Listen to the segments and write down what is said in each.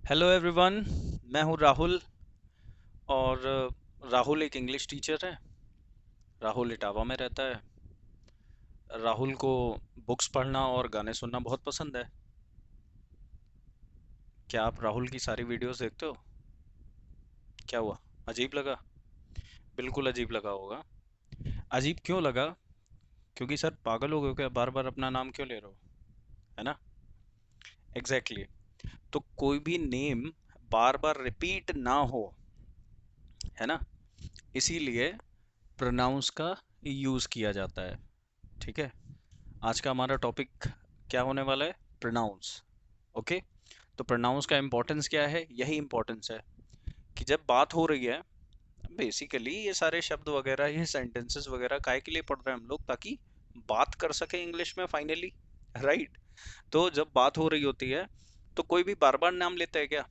Hello everyone. मैं हूं राहुल और राहुल एक इंग्लिश टीचर है। राहुल इटावा में रहता है। राहुल को बुक्स पढ़ना और गाने सुनना बहुत पसंद है। क्या आप राहुल की सारी वीडियोस देखते हो? क्या हुआ? अजीब लगा? बिल्कुल अजीब लगा होगा। अजीब क्यों लगा? क्योंकि सर पागल हो गए क्या? बार बार अपना नाम क्यों ले रहे हो? है ना? Exactly exactly। तो कोई भी नेम बार बार रिपीट ना हो, है ना, इसीलिए प्रोनाउंस का यूज़ किया जाता है। ठीक है। आज का हमारा टॉपिक क्या होने वाला है? प्रोनाउंस। ओके। तो प्रोनाउंस का इम्पोर्टेंस क्या है? यही इम्पोर्टेंस है कि जब बात हो रही है, बेसिकली ये सारे शब्द वगैरह, ये सेंटेंसेस वगैरह काहे के लिए पढ़ रहे हैं हम लोग? ताकि बात कर सके इंग्लिश में फाइनली। राइट। तो जब बात हो रही होती है तो कोई भी बार बार नाम लेता है क्या?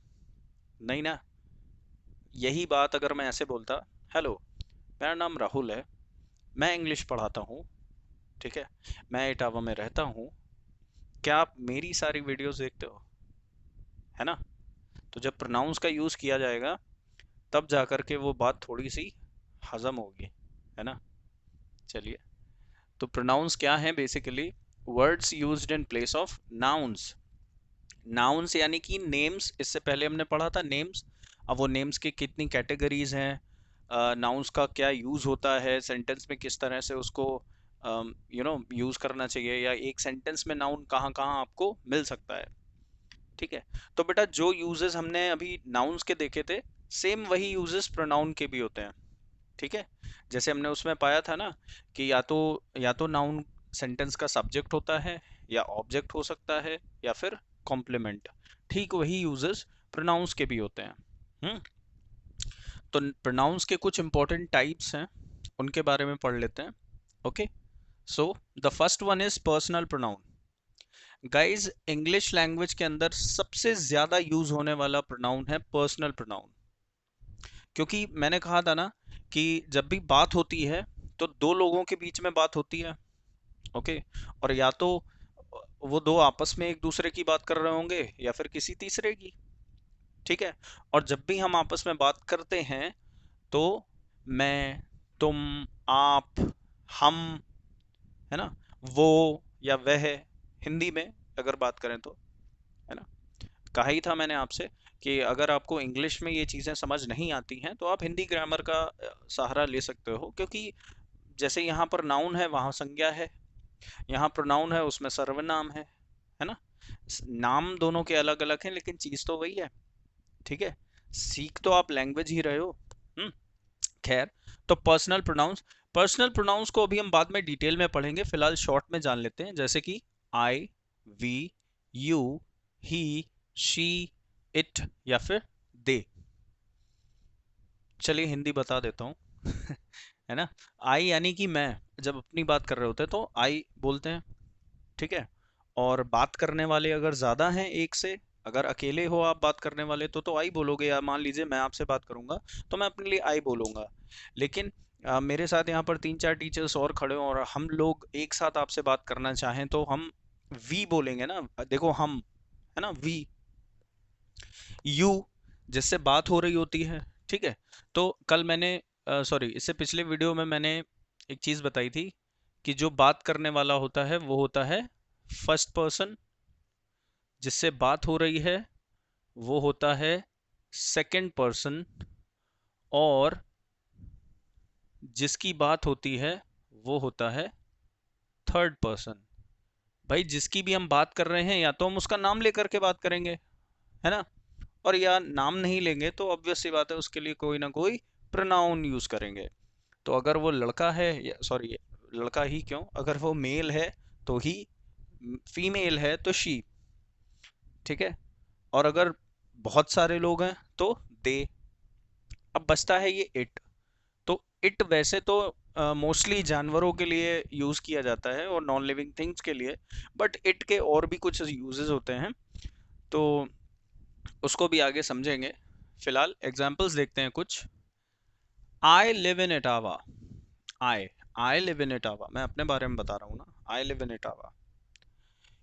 नहीं ना। यही बात अगर मैं ऐसे बोलता, हेलो, मेरा नाम राहुल है, मैं इंग्लिश पढ़ाता हूँ, ठीक है, मैं इटावा में रहता हूँ, क्या आप मेरी सारी वीडियोस देखते हो? है ना? तो जब प्रोनाउंस का यूज़ किया जाएगा तब जा कर के वो बात थोड़ी सी हजम होगी, है ना? चलिए। तो प्रोनाउंस क्या है? Basically words used in place of nouns. Nouns यानी कि नेम्स। इससे पहले हमने पढ़ा था नेम्स। अब वो नेम्स की कितनी कैटेगरीज हैं, नाउन्स का क्या यूज़ होता है, सेंटेंस में किस तरह से उसको यूज़ करना चाहिए, या एक सेंटेंस में नाउन कहाँ कहाँ आपको मिल सकता है। ठीक है। तो बेटा जो यूजेस हमने अभी नाउन्स के देखे थे, सेम वही यूजेस प्रोनाउन के भी होते हैं। ठीक है। जैसे हमने उसमें पाया था ना कि या तो नाउन सेंटेंस का सब्जेक्ट होता है, या ऑब्जेक्ट हो सकता है, या फिर कॉम्प्लीमेंट। ठीक वही यूजेस प्रोनाउंस के भी होते हैं। हम्म। तो प्रोनाउंस के कुछ इंपॉर्टेंट टाइप्स हैं, उनके बारे में पढ़ लेते हैं। Okay. So the first one is personal pronoun. Guys English language के अंदर सबसे ज्यादा यूज होने वाला प्रोनाउन है पर्सनल प्रोनाउन। क्योंकि मैंने कहा था ना कि जब भी बात होती है तो दो लोगों के बीच में बात होती है। ओके। और या तो वो दो आपस में एक दूसरे की बात कर रहे होंगे, या फिर किसी तीसरे की। ठीक है। और जब भी हम आपस में बात करते हैं तो मैं, तुम, आप, हम, है ना, वो या वह, हिंदी में अगर बात करें तो, है ना। कहा ही था मैंने आपसे कि अगर आपको इंग्लिश में ये चीज़ें समझ नहीं आती हैं तो आप हिंदी ग्रामर का सहारा ले सकते हो। क्योंकि जैसे यहाँ पर नाउन है वहाँ संज्ञा है, यहाँ प्रोनाउन है उसमें सर्वनाम है ना। नाम दोनों के अलग अलग हैं लेकिन चीज़ तो वही है। ठीक है। सीख तो आप लैंग्वेज ही रहे हो। हम्म। खैर। तो पर्सनल प्रोनाउंस को अभी हम बाद में डिटेल में पढ़ेंगे, फिलहाल शॉर्ट में जान लेते हैं। जैसे कि I, we, you, he, she, it, या फिर दे। चलिए हिंदी बता देता हूँ। है ना। आई यानी कि मैं। जब अपनी बात कर रहे होते हैं तो आई बोलते हैं। ठीक है। और बात करने वाले अगर ज्यादा हैं एक से, अगर अकेले हो आप बात करने वाले तो आई बोलोगे। या मान लीजिए मैं आपसे बात करूंगा तो मैं अपने लिए आई बोलूंगा। लेकिन मेरे साथ यहाँ पर तीन चार टीचर्स और खड़े हों और हम लोग एक साथ आपसे बात करना चाहें तो हम वी बोलेंगे ना। देखो हम, है ना, वी। यू जिससे बात हो रही होती है। ठीक है। तो कल मैंने, सॉरी, इससे पिछले वीडियो में मैंने एक चीज़ बताई थी कि जो बात करने वाला होता है वो होता है फर्स्ट पर्सन, जिससे बात हो रही है वो होता है सेकंड पर्सन, और जिसकी बात होती है वो होता है थर्ड पर्सन। भाई जिसकी भी हम बात कर रहे हैं या तो हम उसका नाम लेकर के बात करेंगे, है ना, और या नाम नहीं लेंगे तो ऑब्वियस सी बात है उसके लिए कोई ना कोई प्रोनाउन यूज करेंगे। तो अगर वो लड़का है, या सॉरी, लड़का ही क्यों, अगर वो मेल है तो ही, फीमेल है तो शी। ठीक है। और अगर बहुत सारे लोग हैं तो दे। अब बचता है ये इट। तो इट वैसे तो मोस्टली जानवरों के लिए यूज किया जाता है और नॉन लिविंग थिंग्स के लिए। बट इट के और भी कुछ यूजेस होते हैं, तो उसको भी आगे समझेंगे। फिलहाल एग्जांपल्स देखते हैं कुछ। I live in Etawah. I I live in Etawah, मैं अपने बारे में बता रहा हूँ ना। I live in Etawah.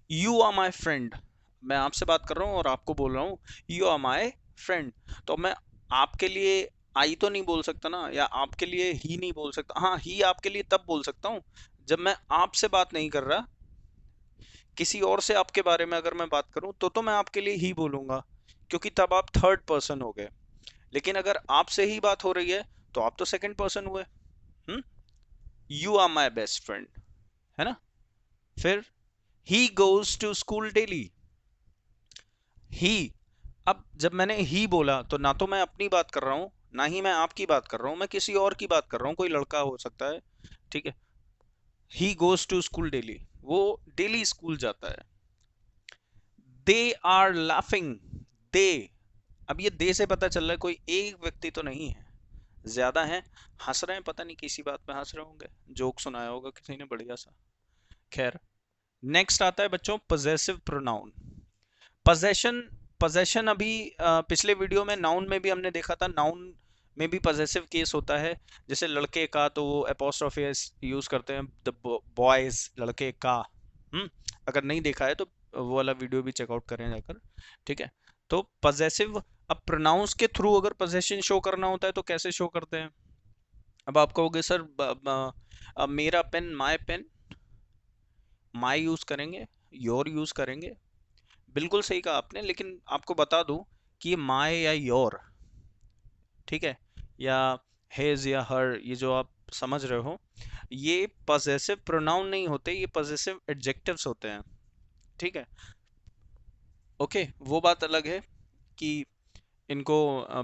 You are my friend. मैं आपसे बात कर रहा हूँ और आपको बोल रहा हूँ यू आर माई फ्रेंड, तो मैं आपके लिए आई तो नहीं बोल सकता ना, या आपके लिए ही नहीं बोल सकता। हाँ, ही आपके लिए तब बोल सकता हूँ जब मैं आपसे बात नहीं कर रहा, किसी और से आपके बारे में अगर मैं बात करूं तो मैं आपके लिए ही बोलूंगा, क्योंकि तब आप थर्ड पर्सन हो गए। लेकिन अगर आपसे ही बात हो रही है तो आप तो सेकंड पर्सन हुए। Hmm, you are my best friend, है ना। फिर he goes to school daily, he. अब जब मैंने ही बोला तो ना तो मैं अपनी बात कर रहा हूं, ना ही मैं आपकी बात कर रहा हूं, मैं किसी और की बात कर रहा हूं, कोई लड़का हो सकता है, ठीक है। He goes to school daily, वो डेली स्कूल जाता है। दे आर लाफिंग, दे, अब ये दे से पता चल रहा है कोई एक व्यक्ति तो नहीं है, ज्यादा हैं, हंस रहे हैं, पता नहीं किसी बात पे हंस रहे होंगे, जोक सुनाया होगा किसी ने बढ़िया सा। खैर, नेक्स्ट आता है बच्चों पोजेसिव प्रोनाउन। पोजेशन, पोजेशन अभी पिछले वीडियो में नाउन में भी हमने देखा था, नाउन में भी पजेसिव केस होता है। जैसे लड़के का तो वो एपोस्ट्रोफी यूज करते हैं, द बॉयज, लड़के का। हम्म, अगर नहीं देखा है तो वो वाला वीडियो भी चेकआउट करें जाकर, ठीक है। तो पजेसिव, अब प्रोनाउंस के थ्रू अगर पोजेशन शो करना होता है तो कैसे शो करते हैं। अब आप कहोगे सर मेरा pen, my pen, my use करेंगे, योर यूज करेंगे, बिल्कुल सही कहा आपने, लेकिन आपको बता दूं कि ये माय या योर, ठीक है, या हेज या हर, ये जो आप समझ रहे हो, ये पजेसिव प्रोनाउन नहीं होते, ये पजेसिव एडजेक्टिव्स होते हैं, ठीक है। ओके, वो बात अलग है कि इनको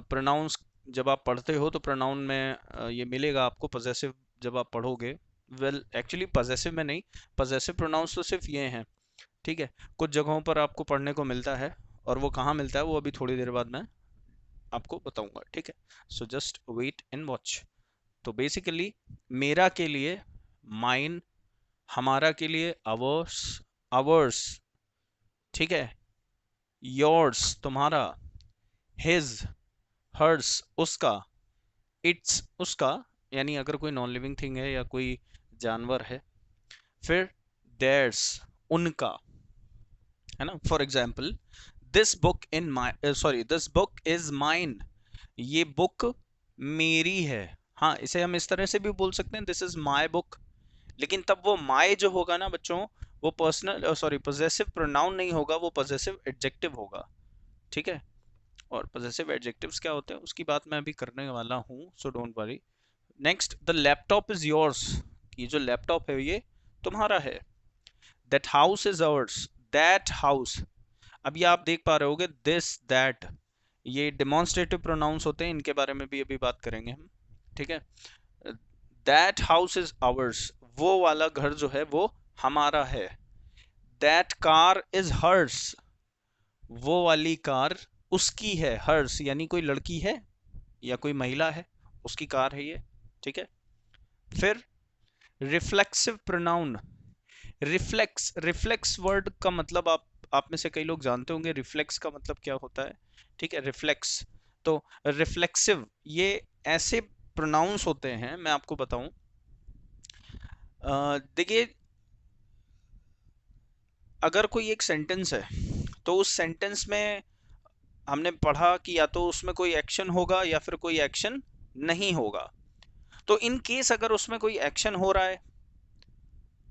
प्रोनाउंस जब आप पढ़ते हो तो प्रोनाउन में ये मिलेगा आपको पजेसिव जब आप पढ़ोगे। वेल एक्चुअली पजेसिव में नहीं, पजेसिव प्रोनाउंस तो सिर्फ ये हैं, ठीक है। कुछ जगहों पर आपको पढ़ने को मिलता है, और वो कहाँ मिलता है वो अभी थोड़ी देर बाद मैं आपको बताऊंगा, ठीक है। So just wait and watch. तो बेसिकली मेरा के लिए माइन, हमारा के लिए अवर्स, अवर्स, ठीक है। योर्स, तुम्हारा। हिज, हर्स, उसका। इट्स, उसका, यानी अगर कोई नॉन लिविंग थिंग है या कोई जानवर है। फिर देयर्स, उनका, है ना। For example, this book in my, sorry, this book is mine, ये बुक मेरी है। हाँ, इसे हम इस तरह से भी बोल सकते हैं, दिस इज माई बुक। लेकिन तब वो माई जो होगा ना बच्चों, वो पर्सनल, सॉरी, पोजेसिव प्रोनाउन नहीं होगा, वो पोजेसिव एडजेक्टिव होगा, ठीक है। और पोजेसिव एडजेक्टिव्स क्या होते हैं उसकी बात मैं अभी करने वाला हूँ, so don't worry. Next, the laptop is yours, ये जो लैपटॉप है ये तुम्हारा है। That house is ours, that house. अब ये आप देख पा रहे होगे, दिस, दैट, ये डिमॉन्स्ट्रेटिव प्रोनाउंस होते हैं, इनके बारे में भी अभी बात करेंगे हम, ठीक है। दैट हाउस इज आवर्स, वो वाला घर जो है वो हमारा है। दैट कार इज हर्स, वो वाली कार उसकी है, हर्स यानी कोई लड़की है या कोई महिला है, उसकी कार है ये, ठीक है। फिर reflexive pronoun, reflex, reflex word का मतलब आप में से कई लोग जानते होंगे रिफ्लेक्स का मतलब क्या होता है, ठीक है। रिफ्लेक्स, तो रिफ्लेक्सिव, ये ऐसे प्रोनाउंस होते हैं, मैं आपको बताऊं, देखिए, अगर कोई एक सेंटेंस है तो उस सेंटेंस में हमने पढ़ा कि या तो उसमें कोई एक्शन होगा या फिर कोई एक्शन नहीं होगा। तो इन केस अगर उसमें कोई एक्शन हो रहा है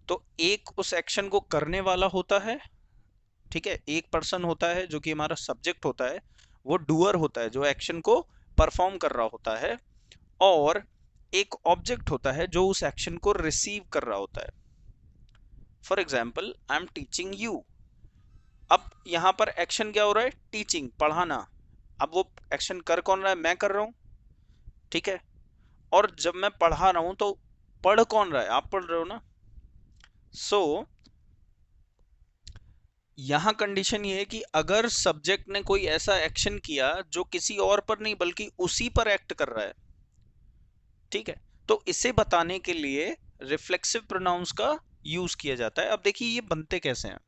तो एक उस एक्शन को करने वाला होता है, ठीक है। एक पर्सन होता है जो कि हमारा सब्जेक्ट होता है, वो डूअर होता है जो एक्शन को परफॉर्म कर रहा होता है, और एक ऑब्जेक्ट होता है जो उस एक्शन को रिसीव कर रहा होता है। For example, I am teaching you, अब यहां पर एक्शन क्या हो रहा है, टीचिंग, पढ़ाना। अब वो एक्शन कर कौन रहा है, मैं कर रहा हूं, ठीक है। और जब मैं पढ़ा रहा हूं तो पढ़ कौन रहा है, आप पढ़ रहे हो ना। सो यहां कंडीशन ये है कि अगर सब्जेक्ट ने कोई ऐसा एक्शन किया जो किसी और पर नहीं बल्कि उसी पर एक्ट कर रहा है, ठीक है, तो इसे बताने के लिए रिफ्लेक्सिव प्रोनाउंस का यूज किया जाता है। अब देखिए ये बनते कैसे हैं,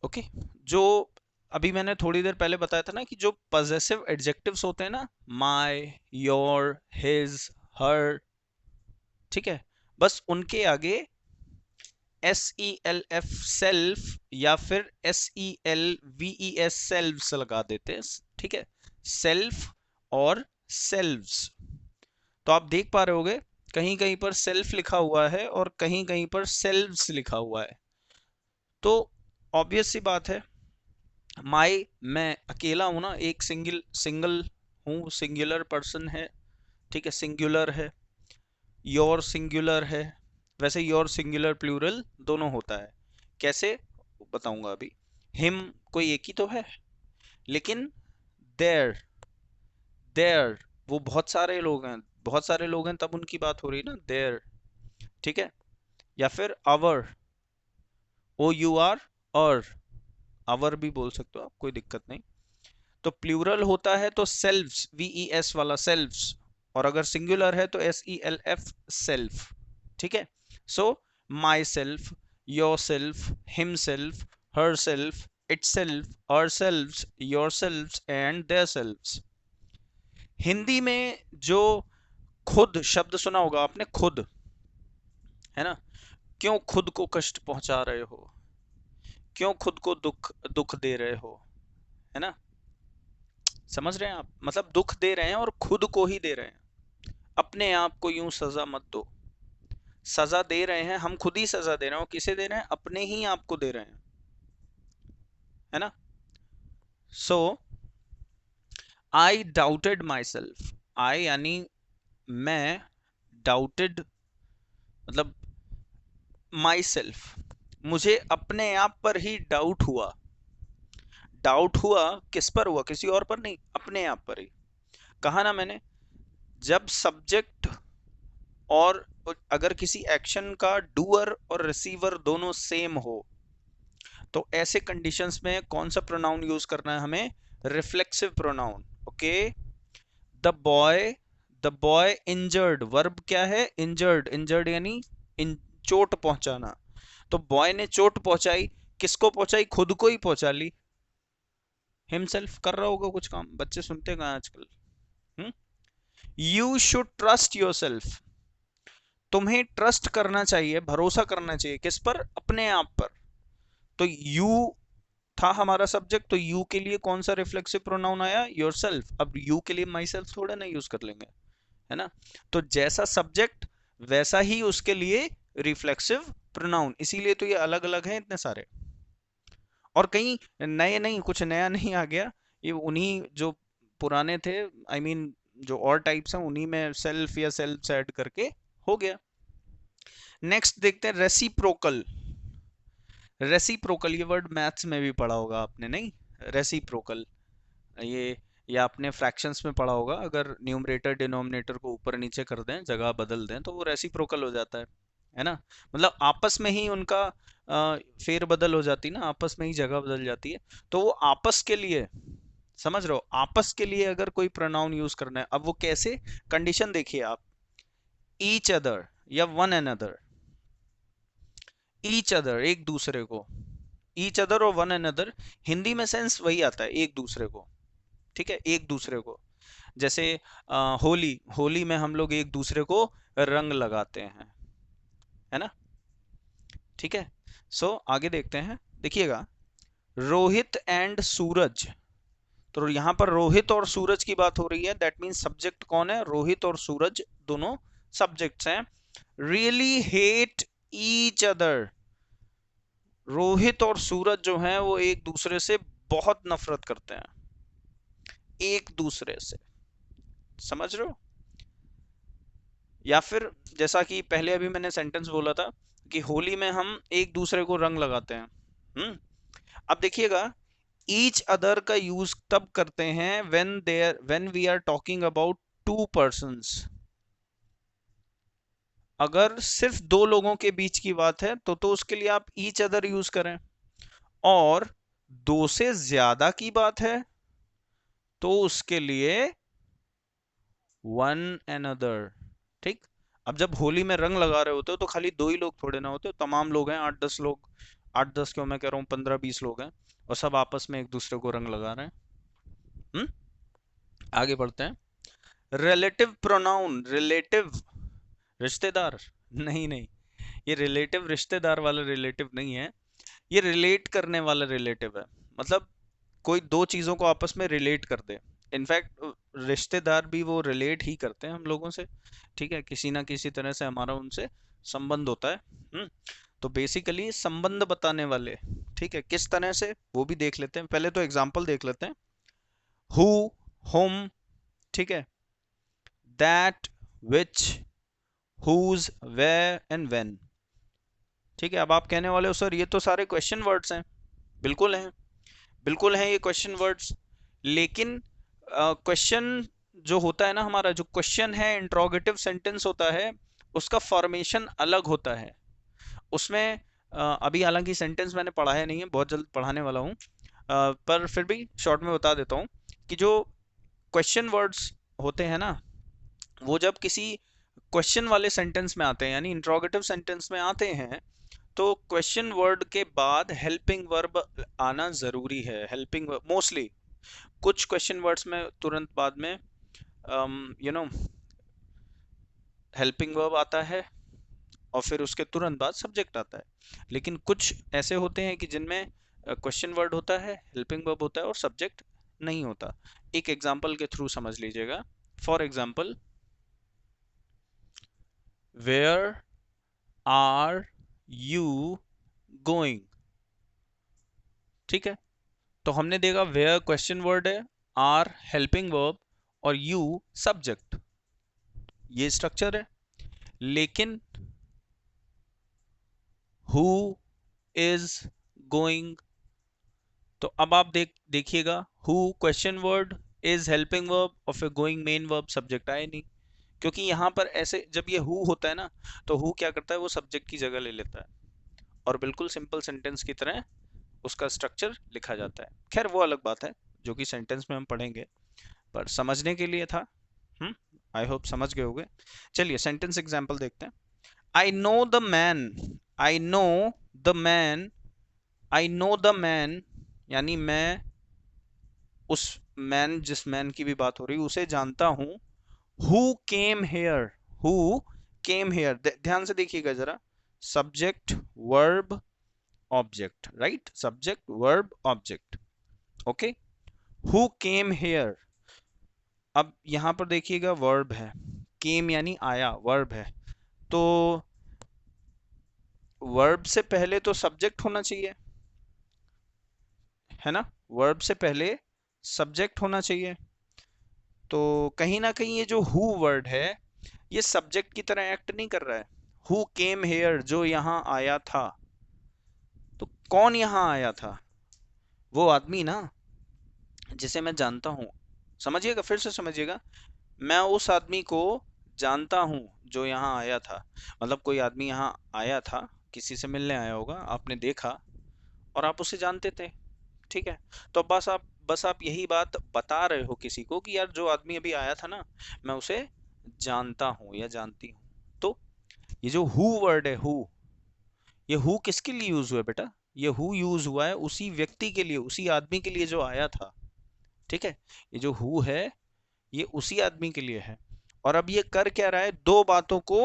ओके। जो अभी मैंने थोड़ी देर पहले बताया था ना कि जो पजेसिव एडजेक्टिव्स होते हैं ना, माय, योर, हिज, हर, ठीक है, बस उनके आगे SELF सेल्फ या फिर SELVES सेल्व्स लगा देते हैं, ठीक है, सेल्फ और सेल्व्स। तो आप देख पा रहे होगे कहीं कहीं पर सेल्फ लिखा हुआ है और कहीं कहीं पर सेल्व्स लिखा हुआ है। तो ऑब्वियस सी बात है, मैं अकेला हूं ना, एक सिंगल हूं, सिंगुलर पर्सन है, ठीक है, सिंगुलर है। योर सिंगुलर है, वैसे योर सिंगुलर प्लूरल दोनों होता है। कैसे बताऊंगा अभी। हिम कोई एक ही तो है, लेकिन देयर देयर वो बहुत सारे लोग हैं, बहुत सारे लोग हैं, तब उनकी बात हो रही है ना, देयर, ठीक है। या फिर आवर, और आवर भी बोल सकते हो आप, कोई दिक्कत नहीं। तो प्लूरल होता है तो सेल्व्स, VES वाला सेल्व्स, और अगर सिंगुलर है तो SELF सेल्फ, ठीक है। So myself, yourself, himself, herself, itself, ourselves, yourselves and themselves. Hindi में जो खुद शब्द सुना होगा आपने, खुद, है ना, क्यों खुद को कष्ट पहुंचा रहे हो, क्यों खुद को दुख दुख दे रहे हो, है ना, समझ रहे हैं आप, मतलब दुख दे रहे हैं और खुद को ही दे रहे हैं। अपने आप को यूं सजा मत दो, सजा दे रहे हैं हम, खुद ही सजा दे रहे हैं, और किसे दे रहे हैं, अपने ही आप को दे रहे हैं, है ना। सो आई डाउटेड माई सेल्फ, आई यानी मैं, डाउटेड मतलब माई सेल्फ, मुझे अपने आप पर ही डाउट हुआ। डाउट हुआ किस पर हुआ, किसी और पर नहीं, अपने आप पर ही। कहा ना मैंने, जब सब्जेक्ट और अगर किसी एक्शन का डूअर और रिसीवर दोनों सेम हो, तो ऐसे कंडीशंस में कौन सा प्रोनाउन यूज करना है हमें, reflexive pronoun. Okay, the boy, the boy injured, verb क्या है, इंजर्ड, इंजर्ड यानी चोट पहुंचाना। तो बॉय ने चोट पहुंचाई, किसको पहुंचाई, खुद को ही पहुंचा ली। हिमसेल्फ कर रहा होगा कुछ काम, बच्चे सुनते कहाँ आजकल। You should trust your self, तुम्हें ट्रस्ट करना चाहिए, भरोसा करना चाहिए, किस पर, अपने आप पर। तो यू था हमारा सब्जेक्ट, तो यू के लिए कौन सा रिफ्लेक्सिव प्रोनाउन आया, योरसेल्फ। अब यू के लिए माई सेल्फ थोड़ा ना यूज कर लेंगे, है ना। तो जैसा सब्जेक्ट वैसा ही उसके लिए रिफ्लेक्सिव प्रोनाउन, इसीलिए तो ये अलग अलग हैं इतने सारे। और कहीं नए नहीं, कुछ नया नहीं आ गया, ये उन्हीं जो पुराने थे, आई मीन जो और टाइप्स हैं उन्हीं में सेल्फ या सेल्फ ऐड करके हो गया। नेक्स्ट देखते हैं रेसिप्रोकल। रेसिप्रोकल, ये वर्ड मैथ्स में भी पढ़ा होगा आपने, नहीं, रेसिप्रोकल, ये या आपने फ्रैक्शंस में पढ़ा होगा, अगर न्यूमरेटर डिनोमिनेटर को ऊपर नीचे कर दें, जगह बदल दें, तो वो रेसिप्रोकल हो जाता है ना। मतलब आपस में ही उनका फेर बदल हो जाती ना, आपस में ही जगह बदल जाती है। तो वो आपस के लिए, समझ रहे हो, आपस के लिए अगर कोई प्रोनाउन यूज करना है, अब वो कैसे, कंडीशन देखिए आप, ईच अदर या वन अनदर। ईच अदर एक दूसरे को, ईच अदर और वन अनदर, हिंदी में सेंस वही आता है, एक दूसरे को, ठीक है, एक दूसरे को। जैसे होली, होली में हम लोग एक दूसरे को रंग लगाते हैं, है ना, ठीक है। सो आगे देखते हैं, देखिएगा, रोहित एंड सूरज। तो यहाँ पर रोहित और सूरज की बात हो रही है, दैट मीन्स सब्जेक्ट कौन है, रोहित और सूरज दोनों सब्जेक्ट्स हैं। Really hate each other, Rohit और सूरज जो हैं वो एक दूसरे से बहुत नफरत करते हैं, एक दूसरे से, समझ रहे हो। या फिर जैसा कि पहले अभी मैंने सेंटेंस बोला था कि होली में हम एक दूसरे को रंग लगाते हैं। अब देखिएगा, ईच अदर का यूज तब करते हैं when we are talking about two persons. अगर सिर्फ दो लोगों के बीच की बात है तो उसके लिए आप ईच अदर यूज करें, और दो से ज्यादा की बात है तो उसके लिए वन अनदर, ठीक। अब जब होली में रंग लगा रहे होते हो तो खाली दो ही लोग थोड़े ना होते हो, तमाम लोग हैं, 8-10 लोग, 8-10 क्यों, मैं कह रहा हूँ 15-20 लोग हैं, और सब आपस में एक दूसरे को रंग लगा रहे हैं। हम्म आगे बढ़ते हैं। रिलेटिव प्रोनाउन, रिलेटिव रिश्तेदार, नहीं नहीं, ये रिलेटिव रिश्तेदार वाला रिलेटिव नहीं है, ये रिलेट करने वाला रिलेटिव है। मतलब कोई दो चीजों को आपस में रिलेट कर दे। इनफैक्ट रिश्तेदार भी वो रिलेट ही करते हैं हम लोगों से, ठीक है, किसी ना किसी तरह से हमारा उनसे संबंध होता है। तो बेसिकली संबंध बताने वाले, ठीक है, किस तरह से वो भी देख लेते हैं। पहले तो एग्जांपल देख लेते हैं। हु, होम, ठीक है, that, which, whose, where and when. ठीक है, अब आप कहने वाले हो सर ये तो सारे क्वेश्चन वर्ड्स हैं। बिल्कुल हैं, बिल्कुल हैं ये क्वेश्चन वर्ड्स, लेकिन क्वेश्चन जो होता है ना, हमारा जो क्वेश्चन है, इंट्रोगेटिव सेंटेंस होता है, उसका फॉर्मेशन अलग होता है। उसमें अभी हालांकि सेंटेंस मैंने पढ़ाया नहीं है, बहुत जल्द पढ़ाने वाला हूँ, पर फिर भी शॉर्ट में बता देता हूँ कि जो क्वेश्चन वर्ड्स होते हैं ना, वो जब किसी क्वेश्चन वाले सेंटेंस में आते हैं, यानी इंट्रोगेटिव सेंटेंस में आते हैं, तो क्वेश्चन वर्ड के बाद हेल्पिंग वर्ब आना जरूरी है। हेल्पिंग वर्ब मोस्टली, कुछ क्वेश्चन वर्ड्स में तुरंत बाद में यू नो हेल्पिंग वर्ब आता है और फिर उसके तुरंत बाद सब्जेक्ट आता है। लेकिन कुछ ऐसे होते हैं कि जिनमें क्वेश्चन वर्ड होता है, हेल्पिंग वर्ब होता है और सब्जेक्ट नहीं होता। एक एग्जांपल के थ्रू समझ लीजिएगा। For example, where are you going. ठीक है, तो हमने देखा वेयर क्वेश्चन वर्ड है, आर हेल्पिंग वर्ब और यू सब्जेक्ट, ये स्ट्रक्चर है। लेकिन हु इज गोइंग, तो अब आप देखिएगा, who question word, is helping verb और फिर गोइंग मेन वर्ब, सब्जेक्ट आए नहीं। क्योंकि यहां पर ऐसे जब ये हु होता है ना, तो हु क्या करता है, वो सब्जेक्ट की जगह ले लेता है और बिल्कुल सिंपल सेंटेंस की तरह उसका स्ट्रक्चर लिखा जाता है। खैर वो अलग बात है जो कि सेंटेंस में हम पढ़ेंगे, पर समझने के लिए था। आई होप समझ गए होगे। चलिए सेंटेंस एग्जांपल देखते हैं। I know the man, I know the man, I know the man, यानी मैं उस मैन, जिस मैन की भी बात हो रही है, उसे जानता हूं। Who came here, who came here, ध्यान से देखिएगा जरा, subject verb object, right, subject verb object, okay. Who came here, अब यहां पर देखिएगा वर्ब है, केम यानी आया, वर्ब है, तो वर्ब से पहले तो सब्जेक्ट होना चाहिए, है ना, वर्ब से पहले सब्जेक्ट होना चाहिए। तो कहीं ना कहीं ये जो हु वर्ड है, ये सब्जेक्ट की तरह एक्ट नहीं कर रहा है। हु केम हेयर, जो यहां आया था, तो कौन यहां आया था, वो आदमी ना जिसे मैं जानता हूं। समझिएगा, फिर से समझिएगा, मैं उस आदमी को जानता हूं जो यहाँ आया था। मतलब कोई आदमी यहाँ आया था, किसी से मिलने आया होगा, आपने देखा और आप उसे जानते थे, ठीक है। तो बस आप यही बात बता रहे हो किसी को कि यार जो आदमी अभी आया था ना, मैं उसे जानता हूँ या जानती हूँ। तो ये जो हु वर्ड है, हु, ये हु किसके लिए यूज हुआ है बेटा, ये हु यूज हुआ है उसी व्यक्ति के लिए, उसी आदमी के लिए जो आया था, ठीक है। ये जो हु है, ये उसी आदमी के लिए है। और अब ये कर क्या रहा है, दो बातों को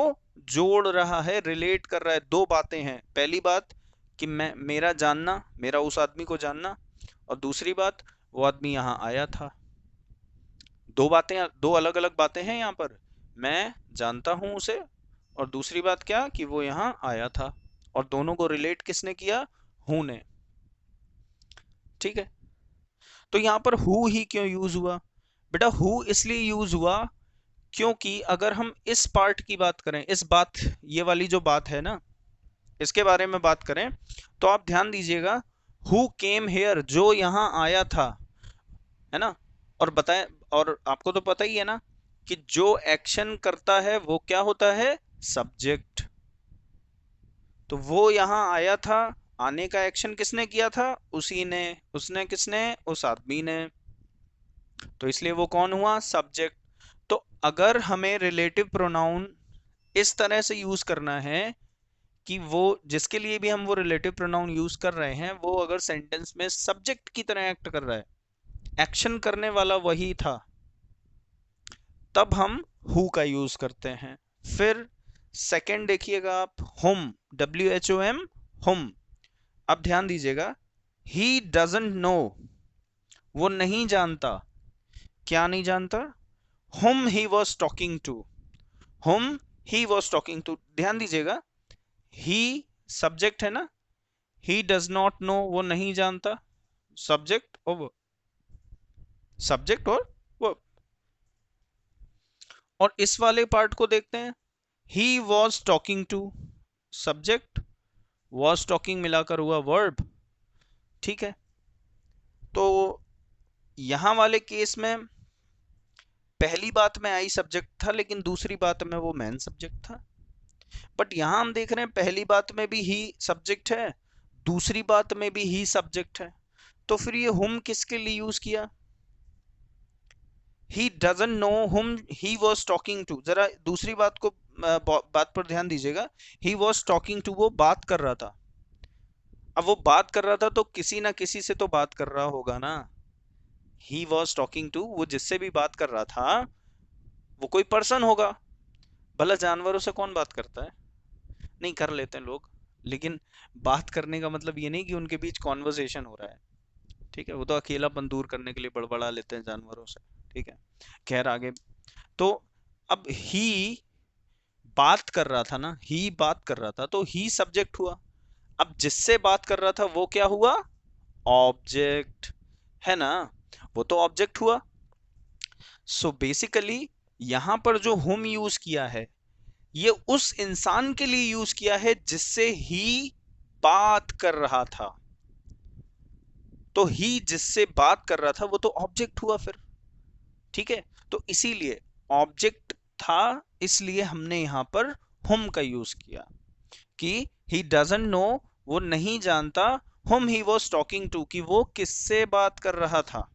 जोड़ रहा है, रिलेट कर रहा है। दो बातें हैं, पहली बात कि मैं, मेरा जानना, मेरा उस आदमी को जानना, और दूसरी बात वो आदमी यहाँ आया था। दो बातें, दो अलग अलग बातें हैं यहाँ पर। मैं जानता हूं उसे, और दूसरी बात क्या, कि वो यहाँ आया था। और दोनों को रिलेट किसने किया, हु ने, ठीक है। तो यहाँ पर हु ही क्यों यूज हुआ बेटा, हु इसलिए यूज हुआ क्योंकि अगर हम इस पार्ट की बात करें, इस बात, ये वाली जो बात है ना, इसके बारे में बात करें, तो आप ध्यान दीजिएगा, हु केम हेयर, जो यहां आया था, है ना। और बताएं, और आपको तो पता ही है ना कि जो एक्शन करता है वो क्या होता है, सब्जेक्ट। तो वो यहां आया था, आने का एक्शन किसने किया था, उसी ने, उसने किसने, उस आदमी ने, तो इसलिए वो कौन हुआ, सब्जेक्ट। तो अगर हमें रिलेटिव प्रोनाउन इस तरह से यूज करना है कि वो, जिसके लिए भी हम वो रिलेटिव प्रोनाउन यूज कर रहे हैं, वो अगर सेंटेंस में सब्जेक्ट की तरह एक्ट कर रहा है, एक्शन करने वाला वही था, तब हम हु का यूज करते हैं। फिर सेकंड देखिएगा आप, होम, WHOM, होम। अब ध्यान दीजिएगा, ही डजंट नो, वो नहीं जानता। क्या नहीं जानता? whom he was talking to, whom he was talking to। ध्यान दीजिएगा, he सब्जेक्ट है ना, he does not know वो नहीं जानता, सब्जेक्ट और verb, सब्जेक्ट और verb। और इस वाले पार्ट को देखते हैं, he was talking to, subject, was talking मिलाकर हुआ verb। ठीक है, तो यहां वाले केस में पहली बात में आई सब्जेक्ट था, लेकिन दूसरी बात में वो मैन सब्जेक्ट था। बट यहां हम देख रहे हैं पहली बात में भी ही सब्जेक्ट है, दूसरी बात में भी ही सब्जेक्ट है, तो फिर ये हुम किसके लिए यूज किया? ही डजंट नो हुम ही वॉज टॉकिंग टू। जरा दूसरी बात को बात पर ध्यान दीजिएगा, ही वॉज टॉकिंग टू, वो बात कर रहा था। अब वो बात कर रहा था तो किसी ना किसी से तो बात कर रहा होगा ना। ही वॉज टॉकिंग टू, वो जिससे भी बात कर रहा था वो कोई पर्सन होगा। भला जानवरों से कौन बात करता है? नहीं, कर लेते हैं लोग, लेकिन बात करने का मतलब ये नहीं कि उनके बीच कॉन्वर्सेशन हो रहा है। ठीक है, वो तो अकेलापन दूर करने के लिए बड़बड़ा लेते हैं जानवरों से। ठीक है, खैर आगे। तो अब ही बात कर रहा था ना, ही बात कर रहा था तो ही सब्जेक्ट हुआ। अब जिससे बात कर रहा था वो क्या हुआ? ऑब्जेक्ट, है ना, वो तो ऑब्जेक्ट हुआ। सो बेसिकली यहां पर जो हुम यूज किया है, ये उस इंसान के लिए यूज किया है जिससे ही बात कर रहा था। तो ही जिससे बात कर रहा था वो तो ऑब्जेक्ट हुआ फिर। ठीक है, तो इसीलिए ऑब्जेक्ट था, इसलिए हमने यहां पर हुम का यूज किया कि ही डजंट नो, वो नहीं जानता, हुम ही वॉज टॉकिंग टू, कि वो किससे बात कर रहा था।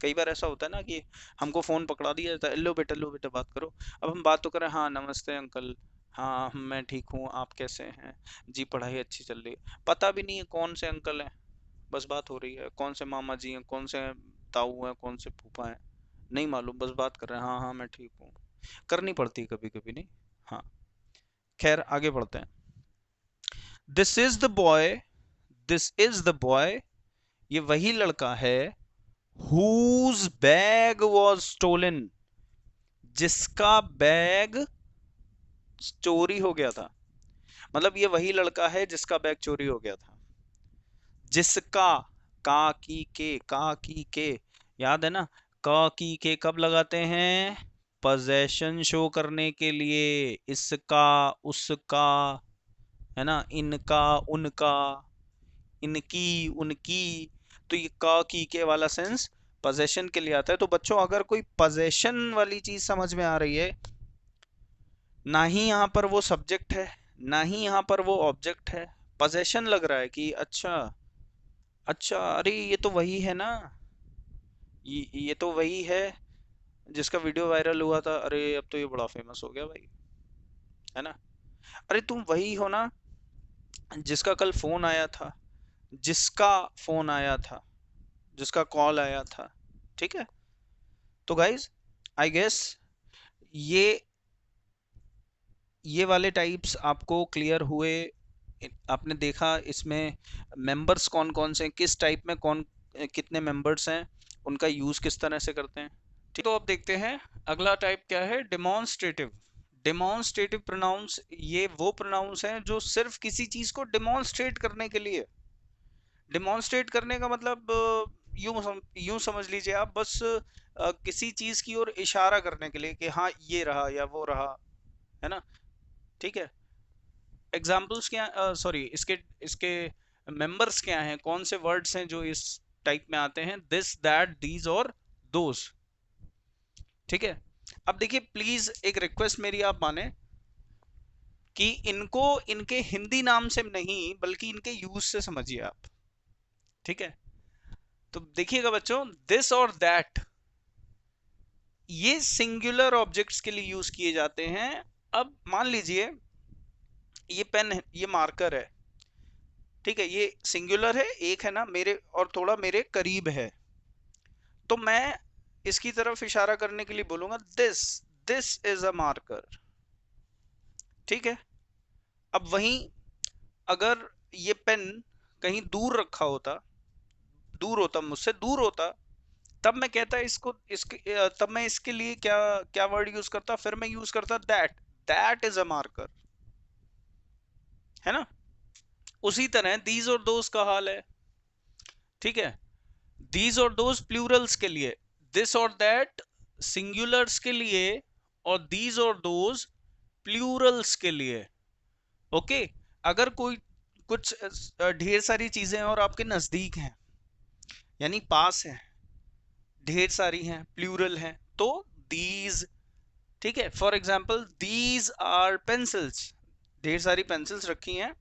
कई बार ऐसा होता है ना कि हमको फोन पकड़ा दिया जाता है, लो बेटा बात करो। अब हम बात तो करें, हाँ नमस्ते अंकल, हाँ मैं ठीक हूँ, आप कैसे हैं जी, पढ़ाई अच्छी चल रही है। पता भी नहीं है कौन से अंकल हैं, बस बात हो रही है, कौन से मामा जी हैं, कौन से ताऊ हैं, कौन से फूफा हैं, नहीं मालूम, बस बात कर रहे हैं, हाँ हाँ मैं ठीक हूँ। करनी पड़ती है कभी कभी, नहीं? हाँ, खैर आगे बढ़ते हैं। This is the boy, this is the boy, ये वही लड़का है, whose बैग was stolen, जिसका बैग चोरी हो गया था। मतलब ये वही लड़का है जिसका बैग चोरी हो गया था। जिसका, का की के, याद है ना? का की के कब लगाते हैं? पोजेशन शो करने के लिए, इसका, उसका, है ना, इनका, उनका, इनकी, उनकी। तो ये का की के वाला सेंस पोजेशन के लिए आता है। तो बच्चों अगर कोई पोजेशन वाली चीज समझ में आ रही है, ना ही यहाँ पर वो सब्जेक्ट है, ना ही यहाँ पर वो ऑब्जेक्ट है, पोजेशन लग रहा है कि अच्छा, अच्छा, अरे ये तो वही है ना, ये तो वही है जिसका वीडियो वायरल हुआ था। अरे अब तो ये बड़ा फेमस हो गया भाई, है ना? अरे तुम वही हो ना जिसका कल फोन आया था, जिसका फोन आया था, जिसका कॉल आया था। ठीक है, तो गाइज आई गेस ये ये वाले टाइप्स आपको क्लियर हुए। आपने देखा इसमें मेंबर्स कौन कौन से हैं, किस टाइप में कौन कितने मेंबर्स हैं, उनका यूज किस तरह से करते हैं। ठीक, तो अब देखते हैं अगला टाइप क्या है, डेमोन्स्ट्रेटिव। डेमोन्स्ट्रेटिव प्रोनाउंस, ये वो प्रोनाउंस हैं जो सिर्फ किसी चीज को डेमोन्स्ट्रेट करने के लिए, डेमोन्स्ट्रेट करने का मतलब यूं समझ लीजिए आप, बस किसी चीज की ओर इशारा करने के लिए कि हाँ ये रहा या वो रहा, है ना? ठीक है, एग्जाम्पल्स क्या, सॉरी, इसके इसके मेंबर्स क्या हैं, कौन से वर्ड्स हैं जो इस टाइप में आते हैं, दिस, दैट, दीज और दोस। ठीक है, अब देखिए प्लीज एक रिक्वेस्ट मेरी आप माने कि इनको इनके हिंदी नाम से नहीं बल्कि इनके यूज से समझिए आप। ठीक है, तो देखिएगा बच्चों, दिस और दैट ये सिंगुलर ऑब्जेक्ट्स के लिए यूज किए जाते हैं। अब मान लीजिए ये पेन है, ये मार्कर है, ठीक है, ये सिंगुलर है, एक है ना मेरे और थोड़ा मेरे करीब है, तो मैं इसकी तरफ इशारा करने के लिए बोलूंगा this, this is a marker. ठीक है। अब वहीं अगर ये पेन कहीं दूर रखा होता, दूर होता, मुझसे दूर होता, तब मैं कहता तब मैं इसके लिए क्या क्या वर्ड यूज करता, फिर मैं यूज करता that. That is a marker, है ना। उसी तरह दीज और दोज का हाल है, ठीक है। दीज और दोज प्लूरल्स के लिए, दिस और दैट सिंगुलर्स के लिए, और दीज और दोज प्लूरल्स के लिए। ओके। अगर कोई कुछ ढेर सारी चीजें और आपके नजदीक हैं, यानी पास है, ढेर सारी हैं, प्लूरल हैं, तो दीज, ठीक है। For example these are pencils, ढेर सारी पेंसिल्स रखी हैं,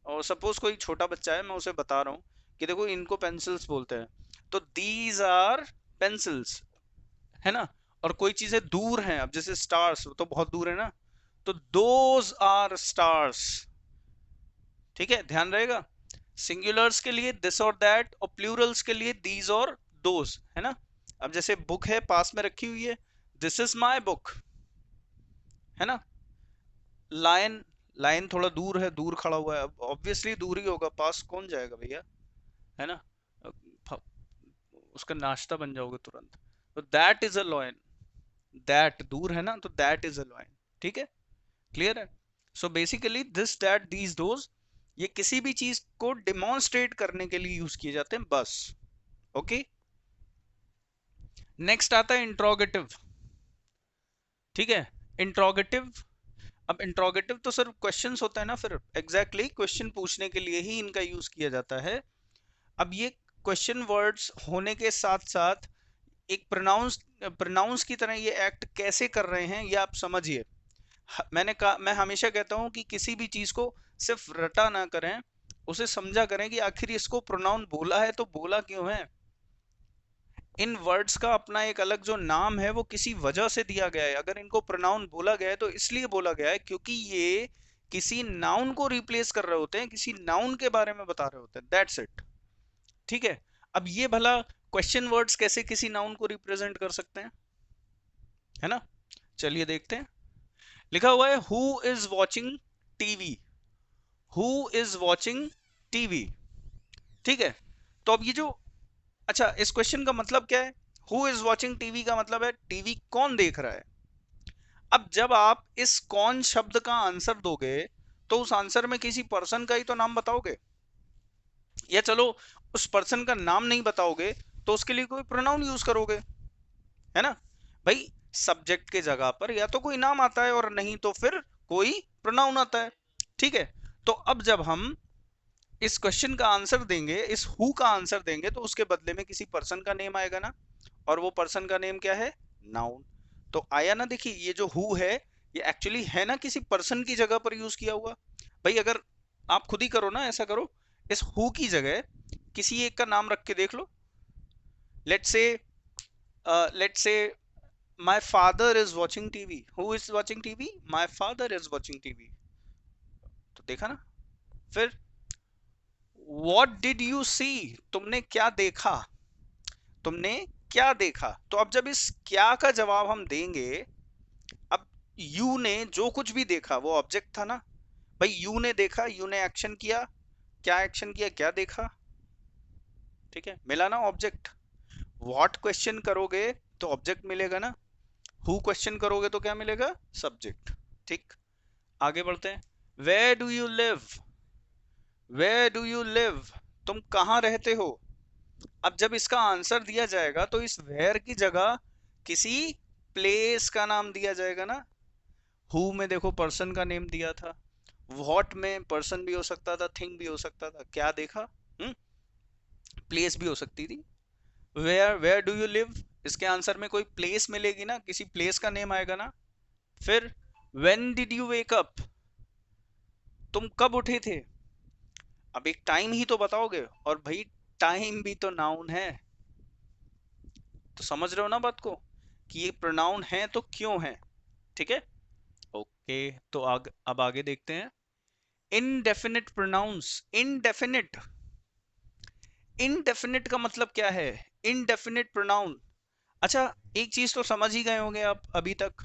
और सपोज कोई छोटा बच्चा है, मैं उसे बता रहा हूँ कि देखो इनको पेंसिल्स बोलते हैं, तो दीज आर पेंसिल्स, है ना। और कोई चीजें दूर हैं, अब जैसे स्टार्स तो बहुत दूर है ना, तो दोज आर स्टार्स, ठीक है, ध्यान रहेगा। सिंगुलर्स के लिए दिस और दैट, और प्लूरल्स के लिए दीज और दोज, है ना। अब जैसे बुक है, पास में रखी हुई है, दिस इज माई बुक, है ना। लायन, लायन थोड़ा दूर है, दूर खड़ा हुआ है, अब ऑब्वियसली दूर ही होगा, पास कौन जाएगा भैया, है ना। उसका नाश्ता बन जाओगे तुरंत। तो that is a lion, that दूर है ना, तो दैट इज अ लॉयन, ठीक है, क्लियर है। So basically this that these those, ये किसी भी चीज को डिमॉन्स्ट्रेट करने के लिए यूज किए जाते हैं, बस। ओके। नेक्स्ट आता है इंट्रोगेटिव, ठीक है। इंट्रोगेटिव, अब इंट्रोगेटिव तो सिर्फ क्वेश्चंस होता है ना, फिर एग्जैक्टली क्वेश्चन पूछने के लिए ही इनका यूज किया जाता है। अब ये क्वेश्चन वर्ड्स होने के साथ साथ एक प्रोनाउंस, प्रोनाउंस की तरह ये एक्ट कैसे कर रहे हैं, ये आप समझिए। मैंने कहा, मैं हमेशा कहता हूं कि किसी भी चीज को सिर्फ रटा ना करें, उसे समझा करें कि आखिर इसको प्रोनाउन बोला है तो बोला क्यों है। इन वर्ड्स का अपना एक अलग जो नाम है वो किसी वजह से दिया गया है। अगर इनको प्रोनाउन बोला गया है तो इसलिए बोला गया है क्योंकि ये किसी नाउन को रिप्लेस कर रहे होते हैं, किसी नाउन के बारे में बता रहे होते हैं, दैट्स इट, ठीक है। अब ये भला क्वेश्चन वर्ड्स कैसे किसी नाउन को रिप्रेजेंट कर सकते हैं, है ना। चलिए देखते हैं। लिखा हुआ है who is watching TV, who is watching TV, ठीक है। तो अब ये जो, अच्छा, इस क्वेश्चन का मतलब क्या है, हु इज वॉचिंग टीवी का मतलब है टीवी कौन देख रहा है। अब जब आप इस कौन शब्द का आंसर दोगे, तो उस आंसर में किसी पर्सन का ही तो नाम बताओगे, या चलो उस पर्सन का नाम नहीं बताओगे तो उसके लिए कोई प्रोनाउन यूज करोगे, है ना। भाई सब्जेक्ट के जगह पर या तो कोई नाम आता है, और नहीं तो फिर कोई प्रोनाउन आता है, ठीक है। तो अब जब हम इस क्वेश्चन का आंसर देंगे, इस हु का आंसर देंगे, तो उसके बदले में किसी पर्सन का नेम आएगा ना, और वो पर्सन का नेम क्या है, नाउन। तो आया ना, देखिए ये जो हु है, ये एक्चुअली है ना किसी पर्सन की जगह पर यूज किया हुआ। भाई अगर आप खुद ही करो ना, ऐसा करो, इस हु की जगह किसी एक का नाम रख के देख लो। Let's say, let's say my father is watching TV, who is watching TV, my father is watching TV, तो देखा ना। फिर what did you see, तुमने क्या देखा, तुमने क्या देखा। तो अब जब इस क्या का जवाब हम देंगे, अब यू ने जो कुछ भी देखा वो ऑब्जेक्ट था ना। भाई यू ने देखा, यू ने एक्शन किया, क्या एक्शन किया, क्या देखा, ठीक है, मिला ना ऑब्जेक्ट। व्हाट क्वेश्चन करोगे तो ऑब्जेक्ट मिलेगा ना, हु क्वेश्चन करोगे तो क्या मिलेगा, सब्जेक्ट, ठीक। आगे बढ़ते हैं। Where do you live, where do you live, तुम कहाँ रहते हो। अब जब इसका आंसर दिया जाएगा तो इस वेयर की जगह किसी प्लेस का नाम दिया जाएगा ना। हु में देखो पर्सन का नेम दिया था, व्हाट में पर्सन भी हो सकता था, थिंग भी हो सकता था, क्या देखा, प्लेस भी हो सकती थी। Where, where do you live, इसके आंसर में कोई प्लेस मिलेगी ना, किसी प्लेस का नेम आएगा ना। फिर when did you wake up, तुम कब उठे थे। अब एक टाइम ही तो बताओगे, और भाई टाइम भी तो नाउन है, तो समझ रहे हो ना बात को, कि ये प्रोनाउन है तो क्यों है, ठीक है। ओके, तो अब आगे देखते हैं। इनडेफिनिट प्रोनाउंस, इनडेफिनिट, इनडेफिनिट का मतलब क्या है, इनडेफिनिट प्रोनाउन। अच्छा, एक चीज तो समझ ही गए होंगे आप अभी तक,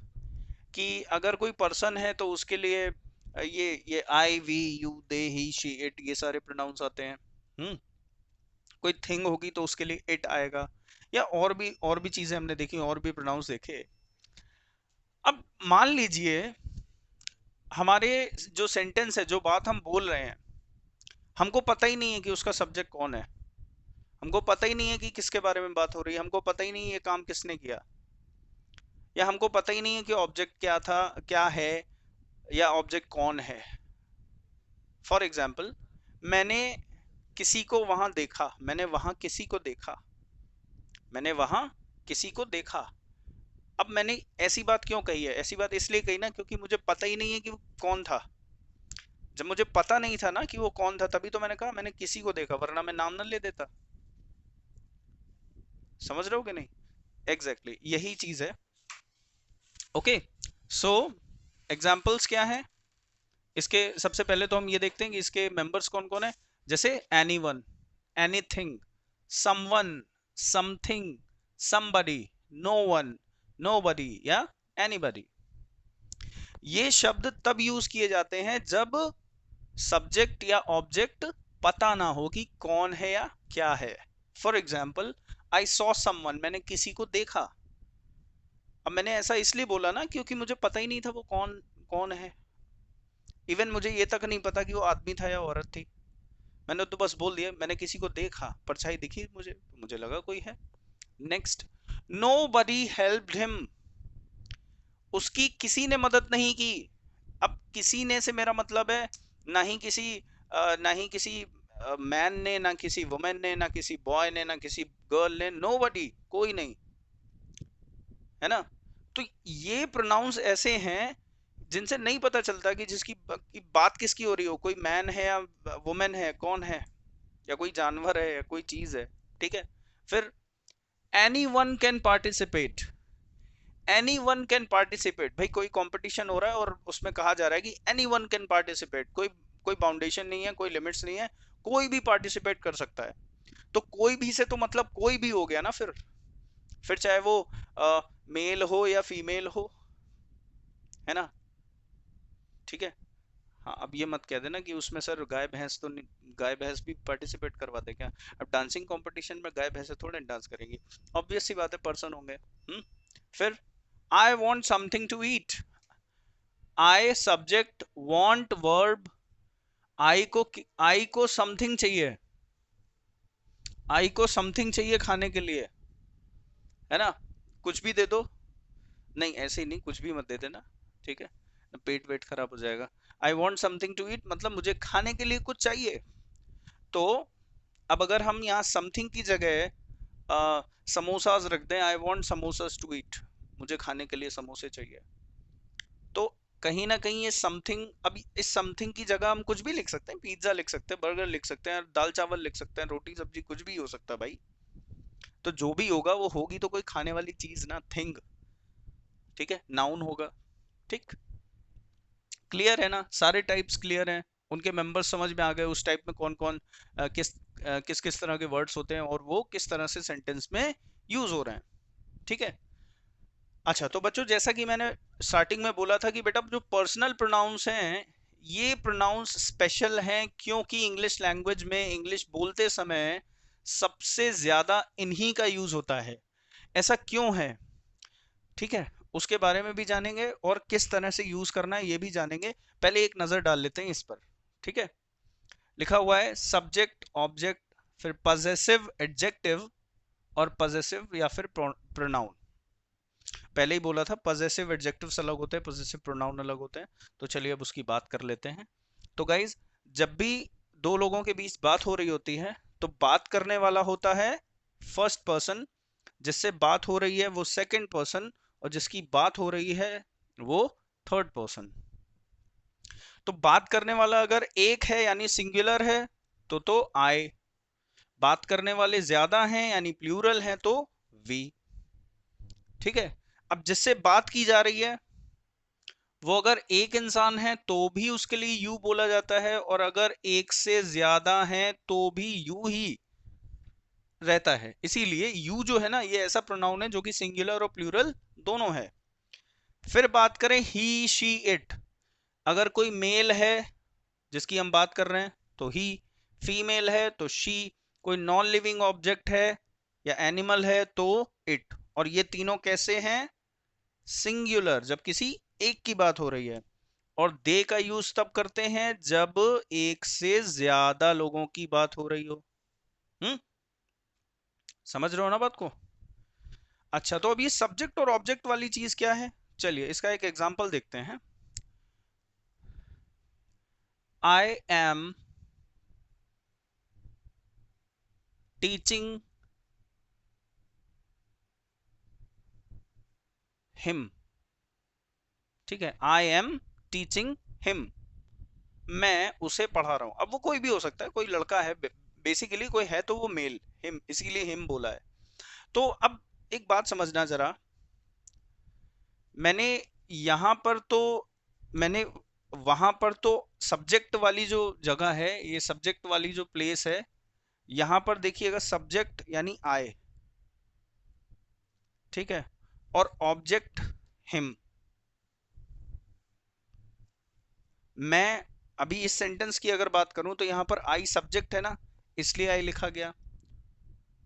कि अगर कोई पर्सन है तो उसके लिए ये I we you they he she it, ये सारे प्रोनाउंस आते हैं। कोई थिंग होगी तो उसके लिए इट आएगा, या और भी चीजें हमने देखी, और भी प्रोनाउंस देखे। अब मान लीजिए हमारे जो सेंटेंस है, जो बात हम बोल रहे हैं, हमको पता ही नहीं है कि उसका सब्जेक्ट कौन है, हमको पता ही नहीं है कि किसके बारे में बात हो रही है, हमको पता ही नहीं है ये काम किसने किया, या हमको पता ही नहीं है कि ऑब्जेक्ट क्या था, क्या है, या ऑब्जेक्ट कौन है। फॉर एग्जाम्पल, मैंने किसी को वहां देखा, मैंने वहां किसी को देखा, मैंने वहां किसी को देखा। अब मैंने ऐसी बात क्यों कही है? ऐसी बात इसलिए कही ना क्योंकि मुझे पता ही नहीं है कि वो कौन था। जब मुझे पता नहीं था ना कि वो कौन था, तभी तो मैंने कहा मैंने किसी को देखा, वरना मैं नाम न ले देता। समझ रहे हो कि नहीं? एग्जैक्टली यही चीज है। ओके, सो एग्जाम्पल्स क्या है इसके? सबसे पहले तो हम ये देखते हैं कि इसके मेंबर्स कौन कौन है। जैसे anyone, anything, someone, something, somebody, no one, nobody, या एनीबडी। ये शब्द तब यूज किए जाते हैं जब सब्जेक्ट या ऑब्जेक्ट पता ना हो कि कौन है या क्या है। For example, I saw someone, मैंने किसी को देखा। अब मैंने ऐसा इसलिए बोला ना क्योंकि मुझे पता ही नहीं था वो कौन कौन है। इवन मुझे ये तक नहीं पता कि वो आदमी था या औरत थी। मैंने तो बस बोल दिया मैंने किसी को देखा, परछाई दिखी मुझे, तो मुझे लगा कोई है। नेक्स्ट, नो बडी हेल्प्ड हिम, उसकी किसी ने मदद नहीं की। अब किसी ने से मेरा मतलब है ना ही किसी मैन ने, ना किसी वुमेन ने, ना किसी बॉय ने, ना किसी गर्ल ने, नो बडी, कोई नहीं, है ना? तो ये प्रोनाउंस ऐसे हैं जिनसे नहीं पता चलता कि की बात किसकी हो रही हो, कोई मैन है या वुमेन है, कौन है, या कोई जानवर है या कोई चीज है। ठीक है। फिर any one can participate, any one can participate, भाई कोई कंपटीशन हो रहा है और उसमें कहा जा रहा है कि एनी वन कैन पार्टिसिपेट, कोई कोई बाउंडेशन नहीं है, कोई लिमिट्स नहीं है, कोई भी पार्टिसिपेट कर सकता है। तो कोई भी से तो मतलब कोई भी हो गया ना। फिर चाहे वो मेल हो या फीमेल हो, है ना? ठीक है। हाँ, अब ये मत कह देना कि उसमें सर गाय भैंस तो गाय भैंस भी पार्टिसिपेट करवाते क्या? अब डांसिंग कंपटीशन में गाय भैंसे थोड़े डांस करेंगी, ऑब्वियस सी बात है, पर्सन होंगे। फिर I want something to eat, I subject, want verb, I को समथिंग चाहिए, आई को समथिंग चाहिए खाने के लिए, है ना? कुछ भी दे दो, नहीं ऐसे ही नहीं, कुछ भी मत दे देना, ठीक है? पेट वेट खराब हो जाएगा। I want something to eat मतलब मुझे खाने के लिए कुछ चाहिए। तो अब अगर हम यहाँ समथिंग की जगह समोसाज रख दें, I want samosas to eat, मुझे खाने के लिए समोसे चाहिए, तो कहीं ना कहीं ये समथिंग, अब इस समथिंग की जगह हम कुछ भी लिख सकते हैं, पिज्जा लिख सकते हैं, बर्गर लिख सकते हैं, दाल चावल लिख सकते हैं, रोटी सब्जी, कुछ भी हो सकता है भाई। तो जो भी होगा वो होगी तो कोई खाने वाली चीज ना, थिंग। ठीक है, नाउन होगा। ठीक, क्लियर है ना? सारे टाइप्स क्लियर हैं, उनके मेंबर्स समझ में आ गए, उस टाइप में कौन कौन किस किस तरह के वर्ड्स होते हैं और वो किस तरह से सेंटेंस में यूज हो रहे हैं। ठीक है। अच्छा, तो बच्चों जैसा कि मैंने स्टार्टिंग में बोला था कि बेटा जो पर्सनल प्रोनाउंस हैं, ये प्रोनाउंस स्पेशल हैं क्योंकि इंग्लिश लैंग्वेज में इंग्लिश बोलते समय सबसे ज्यादा इन्हीं का यूज होता है। ऐसा क्यों है? ठीक है, उसके बारे में भी जानेंगे और किस तरह से यूज करना है ये भी जानेंगे। पहले एक नजर डाल लेते हैं इस पर। ठीक है, लिखा हुआ है सब्जेक्ट, ऑब्जेक्ट, फिर पजेसिव एडजेक्टिव और पजेसिव या फिर प्रोनाउन। पहले ही बोला था पजेसिव एडजेक्टिव्स अलग होते हैं, पजेसिव प्रोनाउन अलग होते हैं। तो चलिए अब उसकी बात कर लेते हैं। तो गाइज, जब भी दो लोगों के बीच बात हो रही होती है तो बात करने वाला होता है फर्स्ट पर्सन, जिससे बात हो रही है वो सेकंड पर्सन, और जिसकी बात हो रही है वो थर्ड पर्सन। तो बात करने वाला अगर एक है यानी सिंगुलर है तो आई, बात करने वाले ज्यादा हैं यानी प्लूरल हैं तो वी। ठीक है। अब जिससे बात की जा रही है वो अगर एक इंसान है तो भी उसके लिए यू बोला जाता है, और अगर एक से ज्यादा है तो भी यू ही रहता है। इसीलिए यू जो है ना, ये ऐसा प्रोनाउन है जो कि सिंगुलर और प्लूरल दोनों है। फिर बात करें ही शी इट, अगर कोई मेल है जिसकी हम बात कर रहे हैं तो ही, फीमेल है तो शी, कोई नॉन लिविंग ऑब्जेक्ट है या एनिमल है तो इट। और ये तीनों कैसे हैं? सिंगुलर, जब किसी एक की बात हो रही है। और दे का यूज तब करते हैं जब एक से ज्यादा लोगों की बात हो रही हो। हम्म, समझ रहे हो ना बात को? अच्छा, तो अब ये सब्जेक्ट और ऑब्जेक्ट वाली चीज क्या है? चलिए इसका एक एग्जांपल देखते हैं। I am teaching him. ठीक है, आई एम टीचिंग हिम, मैं उसे पढ़ा रहा हूं। अब वो कोई भी हो सकता है, कोई लड़का है, बेसिकली कोई है तो वो मेल, हिम, इसीलिए हिम बोला है। तो अब एक बात समझना जरा, मैंने यहां पर तो, मैंने वहां पर तो सब्जेक्ट वाली जो जगह है, ये सब्जेक्ट वाली जो प्लेस है, यहां पर देखिएगा सब्जेक्ट यानी आई, ठीक है, और ऑब्जेक्ट हिम। मैं अभी इस सेंटेंस की अगर बात करूं तो यहां पर आई सब्जेक्ट है ना, इसलिए आई लिखा गया।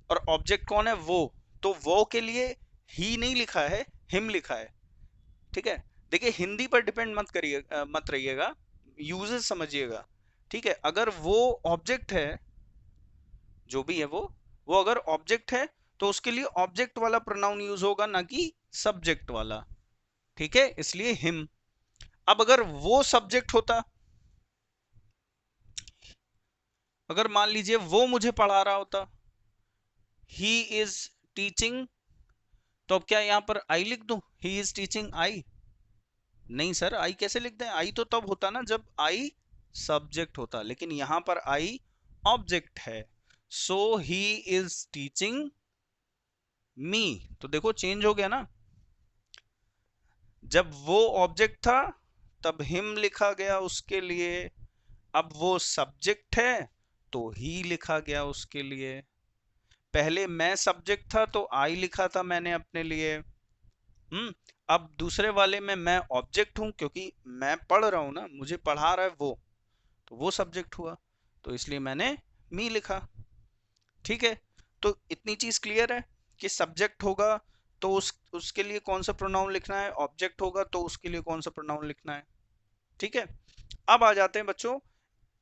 और ऑब्जेक्ट कौन है? वो। तो वो के लिए ही नहीं लिखा है, हिम लिखा है। ठीक है, देखिए हिंदी पर डिपेंड मत करिए, मत रहिएगा, यूजेस समझिएगा। ठीक है, अगर वो ऑब्जेक्ट है, जो भी है वो अगर ऑब्जेक्ट है तो उसके लिए ऑब्जेक्ट वाला प्रोनाउन यूज होगा, ना कि सब्जेक्ट वाला। ठीक है, इसलिए हिम। अब अगर वो सब्जेक्ट होता, अगर मान लीजिए वो मुझे पढ़ा रहा होता, ही इज टीचिंग, तो अब क्या यहां पर आई लिख दूं? He is teaching I? नहीं सर, आई कैसे लिखते हैं? आई तो तब होता ना जब आई सब्जेक्ट होता, लेकिन यहां पर आई ऑब्जेक्ट है। सो ही इज टीचिंग मी, तो देखो चेंज हो गया ना। जब वो ऑब्जेक्ट था तब हिम लिखा गया उसके लिए, अब वो सब्जेक्ट है तो ही लिखा गया उसके लिए। पहले मैं सब्जेक्ट था तो आई लिखा था मैंने अपने लिए। अब दूसरे वाले में मैं ऑब्जेक्ट हूं, क्योंकि मैं पढ़ रहा हूं ना, मुझे पढ़ा रहा है वो, तो वो सब्जेक्ट हुआ, तो इसलिए मैंने मी लिखा। ठीक है, तो इतनी चीज क्लियर है कि सब्जेक्ट होगा तो उसके लिए कौन सा प्रोनाउन लिखना है, ऑब्जेक्ट होगा तो उसके लिए कौन सा प्रोनाउन लिखना है। ठीक है, अब आ जाते हैं बच्चों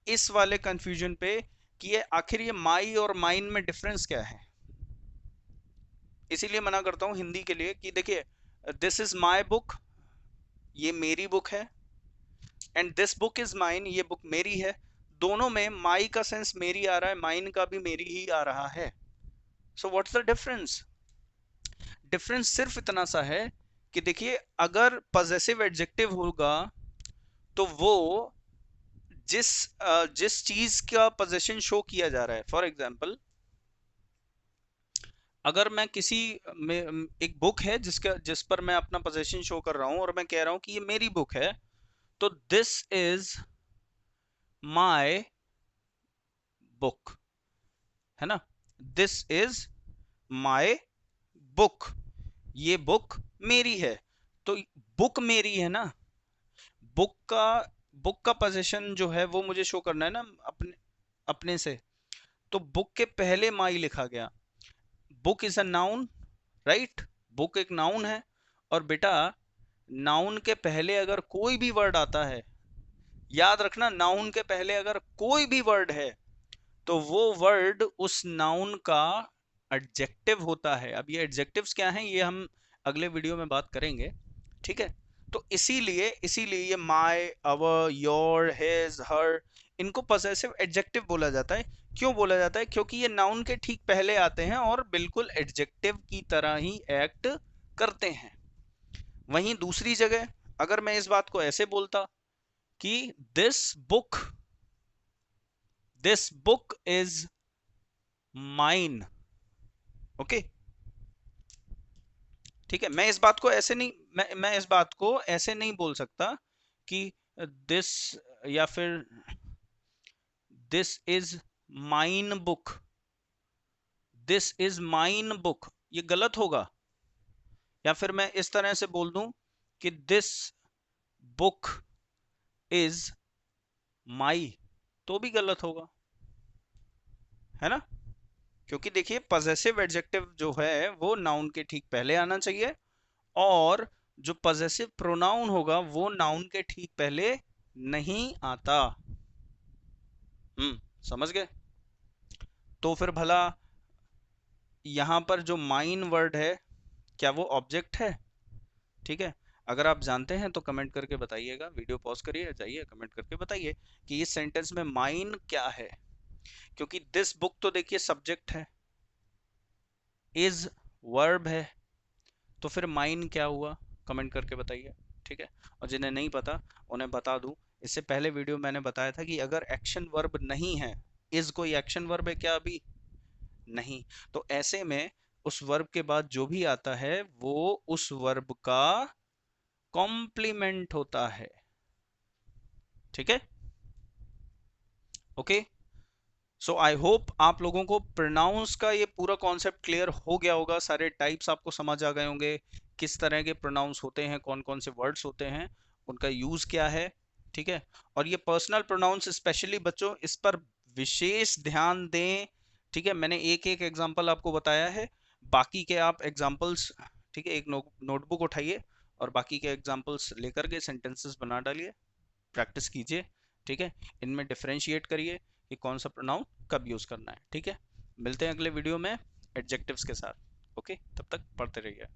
इस वाले कंफ्यूजन पे कि ये आखिर ये माई और माइन में डिफरेंस क्या है। इसीलिए मना करता हूं हिंदी के लिए कि देखिए, दिस इज माई बुक, ये मेरी बुक है, and this book is mine, ये बुक मेरी है। दोनों में माई का सेंस मेरी आ रहा है, माइन का भी मेरी ही आ रहा है। So what's the difference? Difference सिर्फ इतना सा है कि देखिए, अगर पजेसिव एडजेक्टिव होगा तो वो जिस जिस चीज का पोजेशन शो किया जा रहा है, फॉर एग्जांपल अगर मैं किसी में, एक बुक है जिस पर मैं अपना पोजेशन शो कर रहा हूं और मैं कह रहा हूं कि ये मेरी बुक है, तो दिस इज माय बुक, है ना, दिस इज माय बुक, ये बुक मेरी है। तो बुक मेरी है ना, बुक का बुक का पोजीशन जो है वो मुझे शो करना है ना अपने अपने से। तो बुक के पहले माई लिखा गया। Book is a noun, right, book एक नाउन है। और बेटा, नाउन के पहले अगर कोई भी वर्ड आता है, याद रखना, नाउन के पहले अगर कोई भी वर्ड है तो वो वर्ड उस नाउन का एडजेक्टिव होता है। अब ये एडजेक्टिव्स क्या हैं ये हम अगले वीडियो में बात करेंगे। ठीक है, तो इसीलिए इसीलिए ये माय, अवर, योर, हिज, हर, इनको पजेसिव एडजेक्टिव बोला जाता है। क्यों बोला जाता है? क्योंकि ये नाउन के ठीक पहले आते हैं और बिल्कुल एडजेक्टिव की तरह ही एक्ट करते हैं। वहीं दूसरी जगह अगर मैं इस बात को ऐसे बोलता कि this book this book is mine, okay, ठीक है, मैं इस बात को ऐसे नहीं, मैं इस बात को ऐसे नहीं बोल सकता कि दिस, या फिर this is mine book, this is mine book, ये गलत होगा। या फिर मैं इस तरह से बोल दूं कि दिस बुक इज माई, तो भी गलत होगा, है ना? क्योंकि देखिए पजेसिव एडजेक्टिव जो है वो नाउन के ठीक पहले आना चाहिए, और जो पजेसिव प्रोनाउन होगा वो नाउन के ठीक पहले नहीं आता। समझ गए? तो फिर भला यहां पर जो माइन वर्ड है, क्या वो ऑब्जेक्ट है? ठीक है, अगर आप जानते हैं तो कमेंट करके बताइएगा, वीडियो पॉज करिए, जाइए कमेंट करके बताइए कि इस सेंटेंस में माइन क्या है। क्योंकि दिस बुक तो देखिए सब्जेक्ट है, इज वर्ब है, तो फिर माइन क्या हुआ? कमेंट करके बताइए। ठीक है, और जिन्हें नहीं पता उन्हें बता दूं, इससे पहले वीडियो मैंने बताया था कि अगर एक्शन वर्ब नहीं है, इज कोई एक्शन वर्ब है क्या? अभी नहीं। तो ऐसे में उस वर्ब के बाद जो भी आता है वो उस वर्ब का कॉम्प्लीमेंट होता है। ठीक है, ओके। सो आई होप आप लोगों को प्रोनाउंस का ये पूरा कॉन्सेप्ट क्लियर हो गया होगा, सारे टाइप्स आपको समझ आ गए होंगे, किस तरह के प्रोनाउंस होते हैं, कौन कौन से वर्ड्स होते हैं, उनका यूज क्या है। ठीक है, और ये पर्सनल प्रोनाउंस स्पेशली बच्चों इस पर विशेष ध्यान दें। ठीक है, मैंने एक एक एग्जांपल आपको बताया है, बाकी के आप एग्जांपल्स, ठीक है, एक नोटबुक उठाइए और बाकी के एग्जांपल्स लेकर के सेंटेंसेस बना डालिए, प्रैक्टिस कीजिए। ठीक है, इनमें डिफरेंशिएट करिए कि कौन सा प्रोनाउन कब यूज करना है। ठीक है, मिलते हैं अगले वीडियो में एडजेक्टिव्स के साथ। ओके, तब तक पढ़ते रहिए।